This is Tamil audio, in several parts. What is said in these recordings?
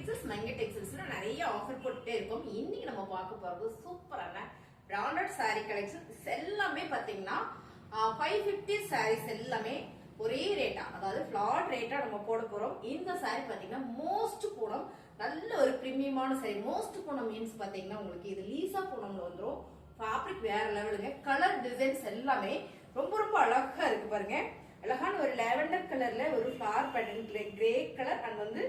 டெக்ஸ்டைல்ஸ் மங்க டெக்ஸ்டைல்ஸ்ல நிறைய ஆஃபர் போட்டுட்டே இருக்கும். இன்னைக்கு நம்ம பார்க்க போறது சூப்பரான பிராண்டட் சாரி கலெக்ஷன் எல்லாமே பாத்தீங்கன்னா 550 சாரீஸ் எல்லாமே ஒரே ரேட்டா, அதாவது ஃபிளாட் ரேட்டா நம்ம போட போறோம். இந்த சாரி பாத்தீங்கன்னா மோஸ்ட் பூனம், நல்ல ஒரு பிரீமியமான சாரி. மோஸ்ட் பூனம் மீன்ஸ் பாத்தீங்கன்னா உங்களுக்கு இது லீசா பூனம்ல வந்துரும். ஃபேப்ரிக் வேற லெவலுங்க. கலர் டிசைன்ஸ் எல்லாமே ரொம்ப ரொம்ப அழகா இருக்கு பாருங்க. அழகான ஒரு லாவெண்டர் கலர்ல ஒரு flower pattern, grey colour and வந்து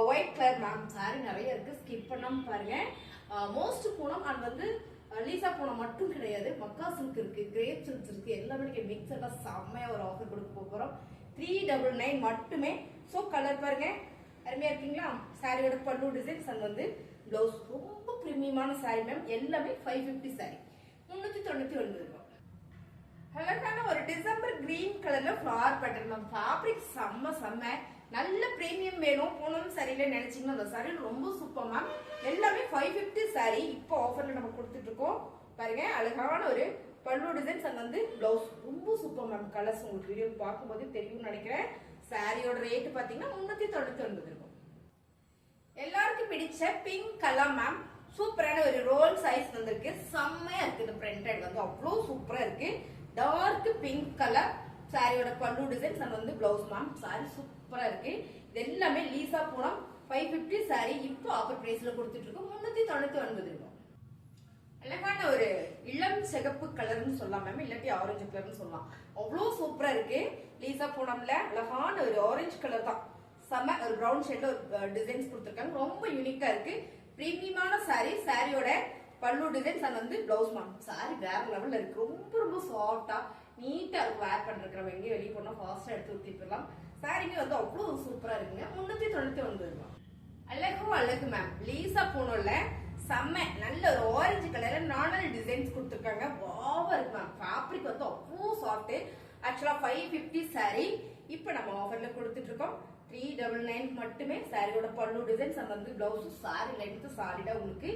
ஒயிட் கலர் மேம் சாரி நிறைய இருக்கு. ஸ்கிப் பண்ணாம பாருங்க. மோஸ்ட் பூனம் அண்ட் வந்து லீசா பூனம் மட்டும் கிடையாது, மக்கா சில்க் இருக்கு, கிரேப் சில்க் இருக்கு, எல்லாமே மிக்ஸ் எல்லாம் செம்மையா ஒரு ஆஃபர் கொடுக்க போறோம். 399 மட்டுமே. சோ கலர் பாருங்க, அருமையா இருக்கீங்களா? சாரியோட பல்லு டிசைன்ஸ் அண்ட் வந்து பிளவுஸ் ரொம்ப பிரீமியமான சாரி மேம். எல்லாமே 550 சாரி, 399 ரூபாய். அழகான ஒரு டிசம்பர் கிரீன் கலர்ல ஃபிளவர் பேட்டர்ன் மேம். ஃபேப்ரிக் செம்ம நல்ல பிரீமியம் வேணும் பூனம் சாரியில நினைச்சீங்கன்னா அந்த சாரி ரொம்ப சூப்பர் மேம். எல்லாமே 550 சாரி இப்போ ஆஃபர்ல நம்ம கொடுத்துட்டு இருக்கோம் பாருங்க. அழகான ஒரு பல்லு டிசைன்ஸ் அண்ட் வந்து பிளவுஸ் ரொம்ப சூப்பர் மேம். கலர்ஸ் உங்களுக்கு வீடியோ பார்க்கும்போது தெரியும்னு நினைக்கிறேன். சாரியோட ரேட் பாத்தீங்கன்னா 399 இருக்கும். எல்லாருக்கும் பிடிச்ச பிங்க் கலர் மேம். சூப்பரான ஒரு ரோல் சைஸ் வந்திருக்கு, செம்மையா இருக்கு. இந்த பிரிண்டட் வந்து அவ்வளவு சூப்பரா இருக்கு. டார்க் பிங்க் கலர் சாரியோட பல்லு டிசைன்ஸ் அண்ட் வந்து பிளவுஸ் மேம். சாரி சூப்பரா இருக்கு. இது எல்லாமே லீசா பூனம் 550 சாரி இப்போ ஆஃபர் பிரைஸ்ல கொடுத்துட்டு இருக்கோம். 399 ரூபாய். அழகான ஒரு இளம் சிகப்பு கலர்னு சொல்லலாம் மேம், இல்லாட்டி ஆரஞ்சு கலர்னு சொல்லலாம். அவ்வளவு சூப்பரா இருக்கு. லீசா பூனம்ல அழகான ஒரு ஆரஞ்சு கலர் தான், செம்ம ஒரு பிரவுன் ஷேட்ல ஒரு டிசைன்ஸ் கொடுத்துருக்காங்க. ரொம்ப யூனிக்கா இருக்கு. பிரீமியமான சாரி. சாரியோட பல்லு டிசைன்ஸ் அண்ட் வந்து பிளவுஸ் மேம். சாரி வேற லெவல்ல இருக்கு. ரொம்ப சாஃப்டா நீட்டா இருக்கும். வேர் பண்றதுக்கு எங்கேயும் வெளியே போனா ஃபாஸ்டா எடுத்து ஊத்தி போயிடலாம். சாரிங்க வந்து அவ்வளவு சூப்பரா இருக்குங்க. 399 ரூபாய். அழகு மேம். லீசா பூனோல செம்ம நல்ல ஒரு ஆரஞ்சு கலர்ல நார்மல் டிசைன்ஸ் கொடுத்துருக்காங்க. வாவா இருக்கு மேம். ஃபேப்ரிக் வந்து அவ்வளவு சாஃப்ட். ஆக்சுவலா 550 சாரி இப்ப நம்ம ஆஃபர்ல கொடுத்துட்டு இருக்கோம். 399 மட்டுமே. சாரியோட பல்லு டிசைன்ஸ் அண்ட் வந்து பிளவுஸ் சாரி லென்த் சாலிடா உங்களுக்கு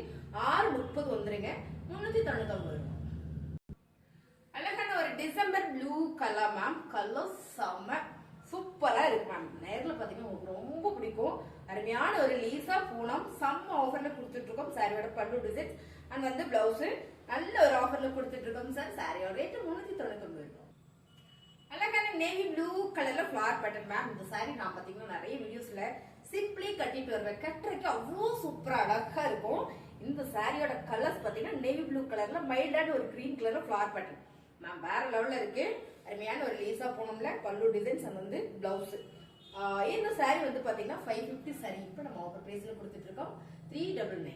630 வந்துருங்க. 399 ரூபாய். அழகான ஒரு December blue colour ma'am. Colour செம்ம சூப்பரா இருக்கு மேம். நேர்ல பாத்தீங்கன்னா உங்களுக்கு ரொம்ப பிடிக்கும். அருமையான ஒரு லீசா பூனம் செம்ம ஆஃபர்ல கொடுத்துட்டு இருக்கோம். சாரியோட பல்லு டிசைன்ஸ் அண்ட் வந்து பிளவுஸ் நல்ல ஒரு ஆஃபர்ல கொடுத்துட்டு இருக்கோம் சார். சாரியோட ரேட் 399 ரூபாய். அழகான நேவி ப்ளூ கலர்ல ஃபிளவர் பேட்டர்ன் மேம். இந்த சாரி நான் பாத்தீங்கன்னா நிறைய வீடியோஸ்ல சிம்பிளி கட்டிட்டு வருவேன். கட்டுறதுக்கு அவ்வளவு சூப்பரா அழகா இருக்கும். இந்த சாரியோட கலர்ஸ் பாத்தீங்கன்னா நேவி ப்ளூ கலர்ல மைல்டான ஒரு கிரீன் கலர்ல ஃபிளவர் பேட்டர்ன் மேம். வேற லெவல்ல இருக்கு. அருமையான ஒரு லீசா பூனம்ல பல்லு டிசைன்ஸ் அண்ட் வந்து பிளவுஸ். இந்த சாரி வந்து பாத்தீங்கன்னா 550 சாரி இப்ப நம்ம ஆஃபர் பிரைஸ்ல கொடுத்துட்டு இருக்கோம். 399.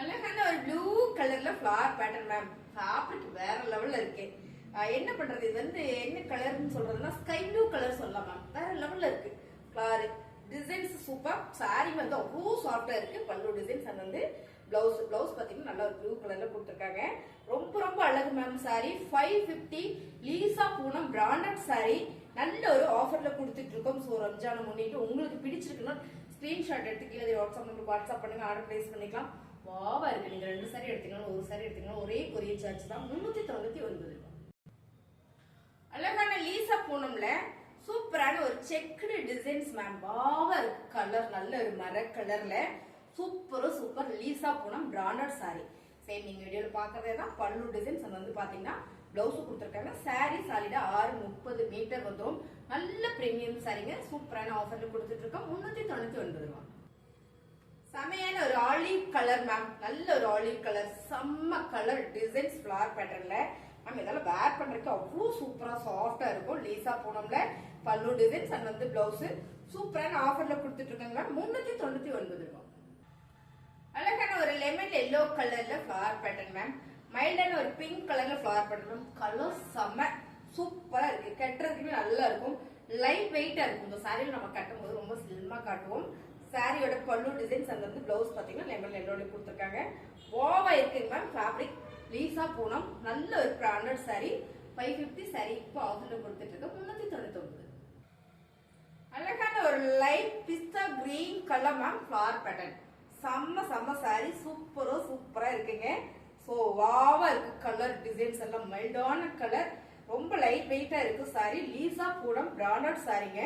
அழகான ஒரு ப்ளூ கலர்ல ஃபிளவர் பேட்டர்ன் மேம். ஃபேப்ரிக் வேற லெவல்ல இருக்கு. என்ன பண்றது, இது வந்து என்ன கலர்னு சொல்றதுன்னா ஸ்கை ப்ளூ கலர் சொல்லலாம் மேம். வேற லெவல்ல இருக்கு. Flower designs super. சாரி வந்து அவ்வளவு சாஃப்டா இருக்கு. பல்லு டிசைன்ஸ் அண்ட் வந்து பிளவுஸ் பாத்தீங்கன்னா நல்ல ஒரு ப்ளூ கலர்ல கொடுத்துருக்காங்க. ரொம்ப அழகு ma'am. Sorry 550 Lisa Poonam branded sorry நல்ல ஒரு ஆஃபர்ல கொடுத்துட்டு இருக்கோம். ஸோ ரம்ஜானை முன்னிட்டு உங்களுக்கு பிடிச்சிருக்குன்னா ஸ்கிரீன்ஷாட் எடுத்து கீழே வாட்ஸ்அப் பண்ணுங்க, ஆர்டர் பிளேஸ் பண்ணிக்கலாம். வாவா இருக்கு. நீங்க 2 சாரி எடுத்தீங்கன்னா ஒரு சாரி எடுத்தீங்கன்னா ஒரே கொரியர் சார்ஜ் தான். 399 ரூபாய். அழகான லீசா பூனம்ல சூப்பரான ஒரு செக்குடு டிசைன்ஸ் மேம். வாவா இருக்கு. கலர் நல்ல ஒரு மர கலர்ல super Lisa Poonam branded sorry. Same நீங்க வீடியோல பாக்குறதே தான். பல்லு டிசைன்ஸ் வந்து பாத்தீங்கன்னா பிளவுஸ் கொடுத்துருக்காங்க. சாரி சாலிடா 630 மீட்டர் வந்துடும். நல்ல பிரீமியம் சாரிங்க. சூப்பரான ஆஃபர்ல கொடுத்துட்டு இருக்கோம். 399 ரூபாய். செமையான ஒரு ஆலிவ் கலர் மேம். நல்ல ஒரு ஆலிவ் கலர் செம்ம கலர் டிசைன்ஸ் ஃபிளவர் பேட்டர்ன்ல மேம். இதெல்லாம் வேர் பண்றதுக்கு அவ்வளவு சூப்பரா சாஃப்டா இருக்கும். லீசா பூனம்ல பல்லு டிசைன்ஸ் அண்ட் வந்து பிளவுஸ் சூப்பரான ஆஃபர்ல கொடுத்துட்டு இருக்காங்க. 399 ரூபாய். அழகான ஒரு லெமன் எல்லோ கலர்ல ஃபிளவர் பேட்டர்ன் மேம். மைல்டான ஒரு பிங்க் கலர்ல ஃபிளவர் பேட்டர்ன் மேம். கலர் செம்ம சூப்பரா இருக்கு. கட்டுறதுக்குமே நல்லா இருக்கும். லைட் வெயிட்டா இருக்கும். இந்த சாரியில நம்ம கட்டும் போது ரொம்ப ஸ்லிம்மா காட்டுவோம். சாரியோட பல்லு டிசைன்ஸ் அண்ட் வந்து பிளவுஸ் பாத்தீங்கன்னா லெமன் எல்லோட கொடுத்துருக்காங்க. ஓவா இருக்கு மேம். ஃபேப்ரிக் லீசா பூனம் நல்ல ஒரு பிராண்டட் சாரி 550 சாரி இப்போ ஆஃபர்ல கொடுத்துட்டு இருக்கோம். 399. அழகான ஒரு லைட் பிஸ்தா green colour ma'am. Flower pattern செம்ம சாரி. சூப்பரா இருக்குங்க. சோ வாவா இருக்கு. கலர் டிசைன்ஸ் எல்லாம் மைல்டான கலர். ரொம்ப லைட் வெயிட்டா இருக்கு சாரி. லீசா பூனம் பிராண்டட் சாரிங்க.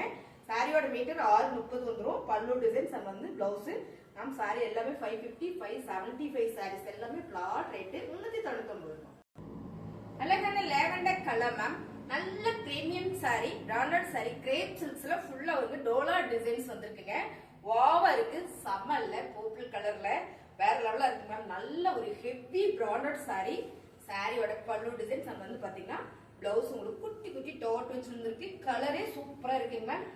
சாரியோட மீட்டர் 630 வந்துரும். பல்லு டிசைன்ஸ் அண்ட் வந்து பிளவுஸ். மேம் சாரி எல்லாமே 550, 575 சாரீஸ் எல்லாமே பிளாட் ரேட்டு 399 ரூபாய். அழகான லேவெண்டர் கலர் மேம். நல்ல premium sari, branded sari, crepe சில்க்ஸ்ல ஃபுல்லா வந்து டோலா டிசைன்ஸ் வந்திருக்குங்க. வாவா இருக்கு, செம்மல்ல பர்பிள் கலர்ல வேற லெவலா இருக்கு மேம். நல்ல ஒரு ஹெவி பிராண்டட் சாரி. சாரியோட பல்லு டிசைன்ஸ் அண்ட் வந்து பாத்தீங்கன்னா பிளவுஸ் உங்களுக்கு குட்டி குட்டி டாட் வச்சிருந்திருக்கு. கலரே சூப்பரா இருக்குங்க மேம்.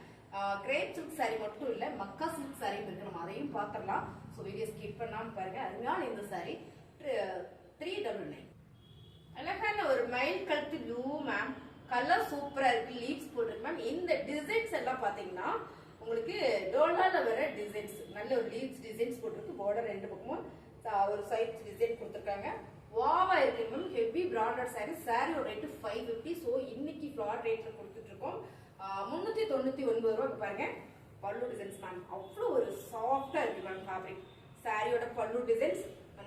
கிரேப் சில்க் சாரி மட்டும் இல்ல, மக்கா சில்க் சாரி இருக்கு, நம்ம அதையும் பாத்திரலாம். ஸோ வீடியோ ஸ்கிப் பண்ணாம பாருங்க. அருமையான இந்த சாரி 399. அழகான ஒரு மயில் கழுத்து ப்ளூ மேம். கலர் சூப்பரா இருக்கு, லீவ்ஸ் போட்டிருக்கு மேம். இந்த டிசைன்ஸ் எல்லாம் பாத்தீங்கன்னா உங்களுக்கு டோலால வர டிசைன்ஸ், நல்ல ஒரு லீவ்ஸ் டிசைன்ஸ் போட்டிருக்கு. பார்டர் ரெண்டு பக்கமும் ஒரு சைட் டிசைன் கொடுத்துருக்காங்க. வாவா இருக்கு மேம். Heavy branded sorry. சாரியோட ரேட்டு 550. ஸோ இன்னைக்கு ஃபிளாட் ரேட்ல கொடுத்துட்டு இருக்கோம். 399 ரூபாய். பாருங்க பல்லு டிசைன்ஸ் மேம். அவ்வளோ ஒரு சாஃப்டா இருக்கு மேம் ஃபேப்ரிக். சாரியோட பல்லு டிசைன்ஸ்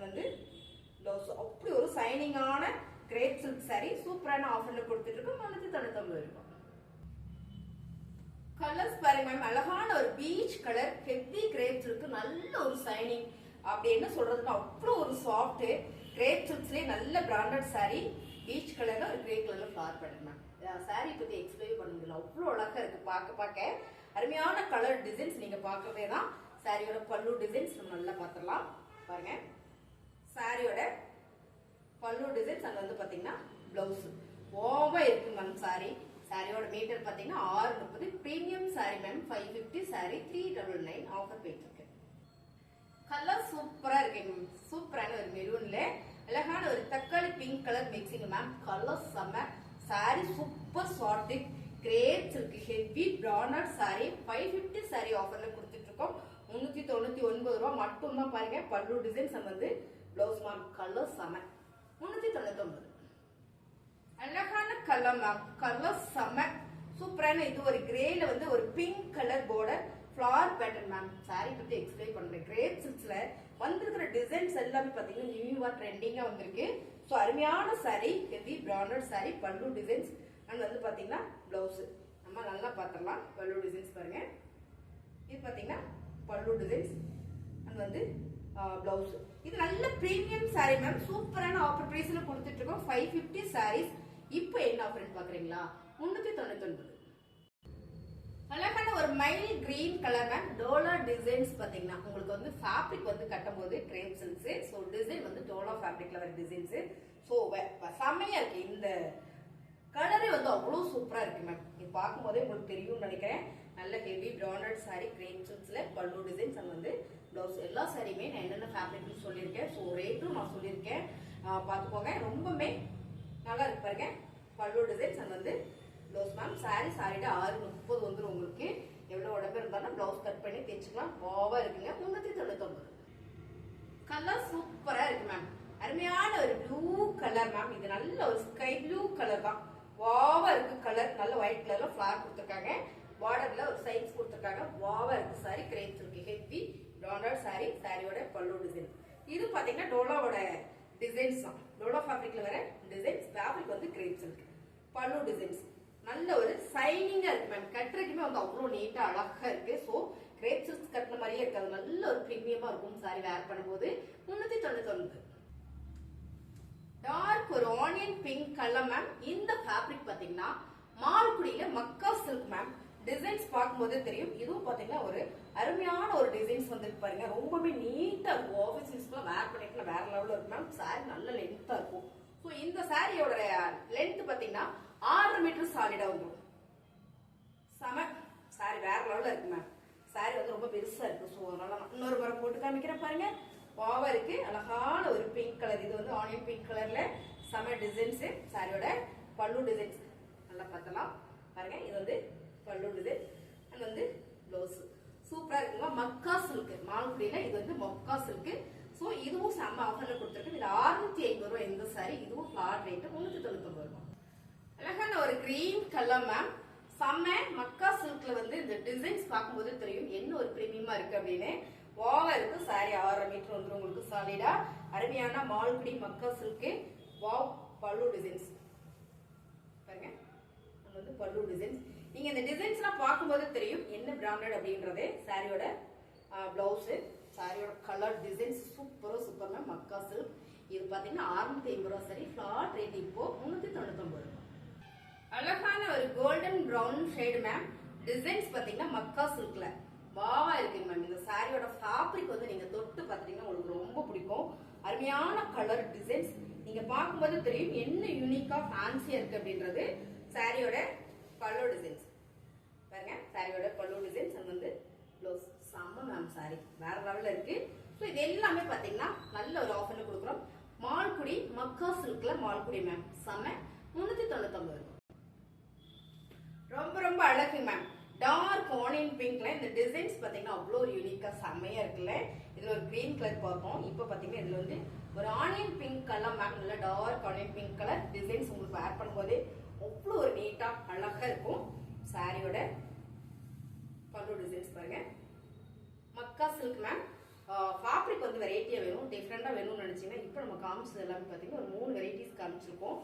வந்து பிளவுஸ் அப்படி ஒரு சைனிங்கான கிரேப் சில்க் சாரி. சூப்பரான ஆஃபர்ல கொடுத்துட்டு இருக்கோம். 399 ரூபாய். கலர்ஸ் பாருங்க மேம். அழகான ஒரு peach colour, heavy grape silk, நல்ல ஒரு சைனிங். அப்படி என்ன சொல்றதுன்னா அவ்வளோ ஒரு சாஃப்ட் கிரேப் சில்க்ஸ்லேயே நல்ல பிராண்டட் சாரி. பீச் கலர்ல ஒரு கிரே கலர்ல ஃபிளார் பேட்டர்ன் மேம். சாரி பத்தி எக்ஸ்பிளைன் பண்ண முடியல, அவ்வளோ அழகா இருக்கு பார்க்க. அருமையான கலர் டிசைன்ஸ் நீங்க பார்க்கவே தான். சாரியோட பல்லு டிசைன்ஸ் நம்ம நல்லா பார்த்துடலாம். பாருங்க சாரியோட பல்லு டிசைன்ஸ் அங்க வந்து பாத்தீங்கன்னா பிளவுஸ் ஓவா இருக்கு மேம். சாரியோட மீட்டர் பாத்தீங்கன்னா 630. Premium sorry ma'am. 550 sorry 399 offer போயிட்டு இருக்கு. கலர் சூப்பரா இருக்கு மேம். சூப்பரான ஒரு மெரூன்ல அழகான ஒரு தக்காளி pink colour mixing ma'am. Colour செம்ம. Sari super soft crepe silk heavy branded sari. 550 sari ஆஃபர்ல கொடுத்துட்டு இருக்கோம். 399 ரூபாய் மட்டும் தான். பாருங்க பல்லு டிசைன்ஸ் வந்து பிளவுஸ் மேம். கலர் செம்ம. 399. அழகான கலர் மேம். கலர் செம்ம சூப்பரான. இது ஒரு கிரேல வந்து ஒரு pink colour border flower pattern ma'am. Sorry பத்தி எக்ஸ்பிளைன் பண்றேன். கிரேப் சில்க்ஸ்ல வந்திருக்கிற டிசைன்ஸ் எல்லாமே பாத்தீங்கன்னா நியூவா ட்ரெண்டிங்கா வந்திருக்கு. ஸோ அருமையான சாரி, ஹெவி பிராண்டட் சாரி. பல்லு டிசைன்ஸ் அண்ட் வந்து பாத்தீங்கன்னா பிளவுஸ் நம்ம நல்லா பாத்திரலாம். பல்லு டிசைன்ஸ் பாருங்க. இது பாத்தீங்கன்னா பல்லு டிசைன்ஸ் அண்ட் வந்து பிளவுஸ். இது நல்ல பிரீமியம் சாரி மேம். சூப்பரான ஆஃபர் பிரைஸ்ல கொடுத்துட்டு இருக்கோம். 550 சாரீஸ். இப்போ என்ன ஆஃபர் பாக்குறீங்களா? 399. அழகான ஒரு mile green colour ma'am. Dola designs பாத்தீங்கன்னா உங்களுக்கு வந்து ஃபேப்ரிக் வந்து கட்டும் போது கிரேப் சில்க்ஸ். ஸோ டிசைன் வந்து டோலா ஃபேப்ரிக்ல வர டிசைன்ஸ். ஸோ செம்மையா இருக்கு. இந்த கலரே வந்து அவ்வளோ சூப்பரா இருக்கு மேம். இது பார்க்கும் போதே உங்களுக்கு தெரியும்னு நினைக்கிறேன். நல்ல ஹெவி பிராண்டட் சாரி கிரேப் சில்க்ஸ்ல பல்லு டிசைன்ஸ் அண்ட் வந்து பிளவுஸ். எல்லா சாரியுமே நான் என்னென்ன ஃபேப்ரிக்னு சொல்லியிருக்கேன். ஸோ ரேட்டும் நான் சொல்லியிருக்கேன், பார்த்துக்கோங்க. ரொம்பவே நல்லா இருக்கு பாருங்க. பல்லு டிசைன்ஸ் அண்ட் வந்து பிளவுஸ் மேம். சாரிட்ட 630 வந்துடும் உங்களுக்கு. எவ்வளவு உடம்பு இருந்தாலும் பிளவுஸ் கட் பண்ணி தைச்சுக்கலாம். வாவா இருக்குங்க. 399. கலர் சூப்பரா இருக்கு மேம். அருமையான ஒரு ப்ளூ கலர் மேம். இது நல்ல ஒரு ஸ்கை ப்ளூ கலர் தான். வாவா இருக்கு கலர். நல்ல ஒயிட் கலர்ல ஃபிளார் கொடுத்துருக்காங்க. பார்டர்ல ஒரு சைஸ் கொடுத்துருக்காங்க. வாவா இருக்கு sorry. Grape silk heavy branded sorry. சாரியோட பல்லு டிசைன். இது பாத்தீங்கன்னா டோலாவோட டிசைன்ஸ் தான். டோலா ஃபேப்ரிக்ல வர டிசைன்ஸ். ஃபேப்ரிக் வந்து கிரேப் சில்க். பல்லு டிசைன்ஸ் நல்ல ஒரு சைனிங்கா இருக்கு மேம். கட்டுறதுக்குமே வந்து அவ்வளோ நீட்டா அழகா இருக்கு. ஸோ கிரேப் சில்க் கட்டின மாதிரியே இருக்காது. நல்ல ஒரு பிரீமியமா இருக்கும் சாரி வேர் பண்ணும்போது. 399. டார்க் ஒரு ஆனியன் பிங்க் கலர் மேம். இந்த ஃபேப்ரிக் பாத்தீங்கன்னா மால்குடியில மக்கா சில்க் மேம். டிசைன்ஸ் பார்க்கும்போதே தெரியும். இதுவும் பாத்தீங்கன்னா ஒரு அருமையான ஒரு டிசைன்ஸ் வந்து பாருங்க. ரொம்பவே நீட்டா இருக்கும். ஆஃபீஸ் யூஸ்க்குலாம் வேர் பண்ணிட்டு வேற லெவலில் இருக்கு மேம். சாரி நல்ல லென்த்தா இருக்கும். ஸோ இந்த சாரியோட லென்த் பாத்தீங்கன்னா 6 மீட்டர் சாலிடா வந்துடும். செம சாரி வேற லெவலில் இருக்கு மேம். சாரி வந்து ரொம்ப பெருசா இருக்கு. ஸோ அதனால இன்னொரு முறை போட்டு காமிக்கிறேன் பாருங்க. பாவா இருக்கு. அழகான ஒரு பிங்க் கலர். இது வந்து ஆனியன் பிங்க் கலர்ல செம டிசைன்ஸ். சாரியோட பல்லு டிசைன்ஸ் நல்லா பார்த்தலாம் பாருங்க. இது வந்து பல்லு டிசைன் அண்ட் வந்து பிளவுஸ் சூப்பரா இருக்குங்க. மக்கா சில்க் மால்குடியில இது வந்து மக்கா சில்க். ஸோ இதுவும் செம்ம ஆஃபர்ல கொடுத்துருக்கு. இது 650 ரூபாய் இந்த சாரி. இதுவும் ஃபிளாட் ரேட்டு 399 ரூபாய். அழகான ஒரு கிரீன் கலர் மேம். செம்ம மக்கா சில்க்ல வந்து இந்த டிசைன்ஸ் பார்க்கும்போது தெரியும் என்ன ஒரு பிரீமியமா இருக்கு அப்படின்னு. வாவா இருக்கு. சாரி 6 மீட்டர் வந்துடும் உங்களுக்கு சாலிடா. அருமையான மால்குடி மக்கா சில்க். வாவ் பல்லு டிசைன்ஸ் பாருங்க. வந்து பல்லு டிசைன்ஸ். நீங்க இந்த டிசைன்ஸ்லாம் பார்க்கும்போது தெரியும் என்ன பிராண்டட் அப்படின்றது. சாரியோட பிளவுஸ், சாரியோட கலர் டிசைன்ஸ் சூப்பர் மேம். மக்கா சில்க். இது பாத்தீங்கன்னா 650 ரூபா சரி. ஃபிளாட் ரேட் இப்போ 399 ரூபா. அழகான ஒரு golden brown shade ma'am. Designs பாத்தீங்கன்னா மக்கா சில்க்ல வாவா இருக்கு மேம். இந்த சாரியோட ஃபேப்ரிக் வந்து நீங்க தொட்டு பாத்தீங்கன்னா உங்களுக்கு ரொம்ப பிடிக்கும். அருமையான கலர் டிசைன்ஸ். நீங்க பார்க்கும்போது தெரியும் என்ன யூனிக்கா ஃபேன்சியா இருக்கு அப்படின்றது. சாரியோட பல்லு டிசைன்ஸ் பாருங்க. சாரியோட பல்லு டிசைன்ஸ் அண்ட் வந்து ப்ளவுஸ் செம்ம மேம். சாரி வேற லெவல்ல இருக்கு. ஸோ இது எல்லாமே பாத்தீங்கன்னா நல்ல ஒரு ஆஃபர்ல கொடுக்குறோம். மால்குடி மக்கா சில்க்ல மால்குடி மேம். செம்ம 399 ரூபாய். ரொம்ப அழகு மேம். டார்க் ஆனியன் பிங்க்ல இந்த டிசைன்ஸ் பாத்தீங்கன்னா அவ்வளோ ஒரு யூனிக்கா செம்மையா இருக்குல்ல. இதுல ஒரு கிரீன் கலர் பார்ப்போம். இப்போ பாத்தீங்கன்னா இதுல வந்து ஒரு ஆனியன் பிங்க் கலர் மேம். நல்ல dark onion pink colour designs உங்களுக்கு வேர் பண்ணும்போது அவ்வளோ ஒரு நீட்டா அழகா இருக்கும். சாரியோட பல்லு டிசைன்ஸ் பாருங்க. மக்கா சில்க் மேம். ஃபேப்ரிக் வந்து வெரைட்டியா வேணும், டிஃப்ரெண்டா வேணும்னு நினைச்சீங்கன்னா இப்போ நம்ம காமிச்சது எல்லாமே பாத்தீங்கன்னா ஒரு 3 வெரைட்டிஸ் காமிச்சிருக்கோம்.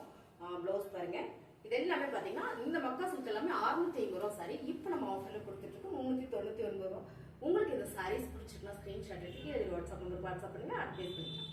ப்ளவுஸ் பாருங்க. இது எல்லாமே பாத்தீங்கன்னா இந்த மக்கா சில்க் எல்லாமே 650 ரூபா சாரி. இப்போ நம்ம ஆஃபர்ல கொடுத்துட்டு இருக்கோம் 399 ரூபா. உங்களுக்கு இந்த சாரீஸ் பிடிச்சிருந்தா ஸ்கிரீன்ஷாட் எடுத்து வாட்ஸ்அப் நம்பர் வாட்ஸ்அப் பண்ணுங்க. அட்வைஸ் பண்ணிக்கலாம்.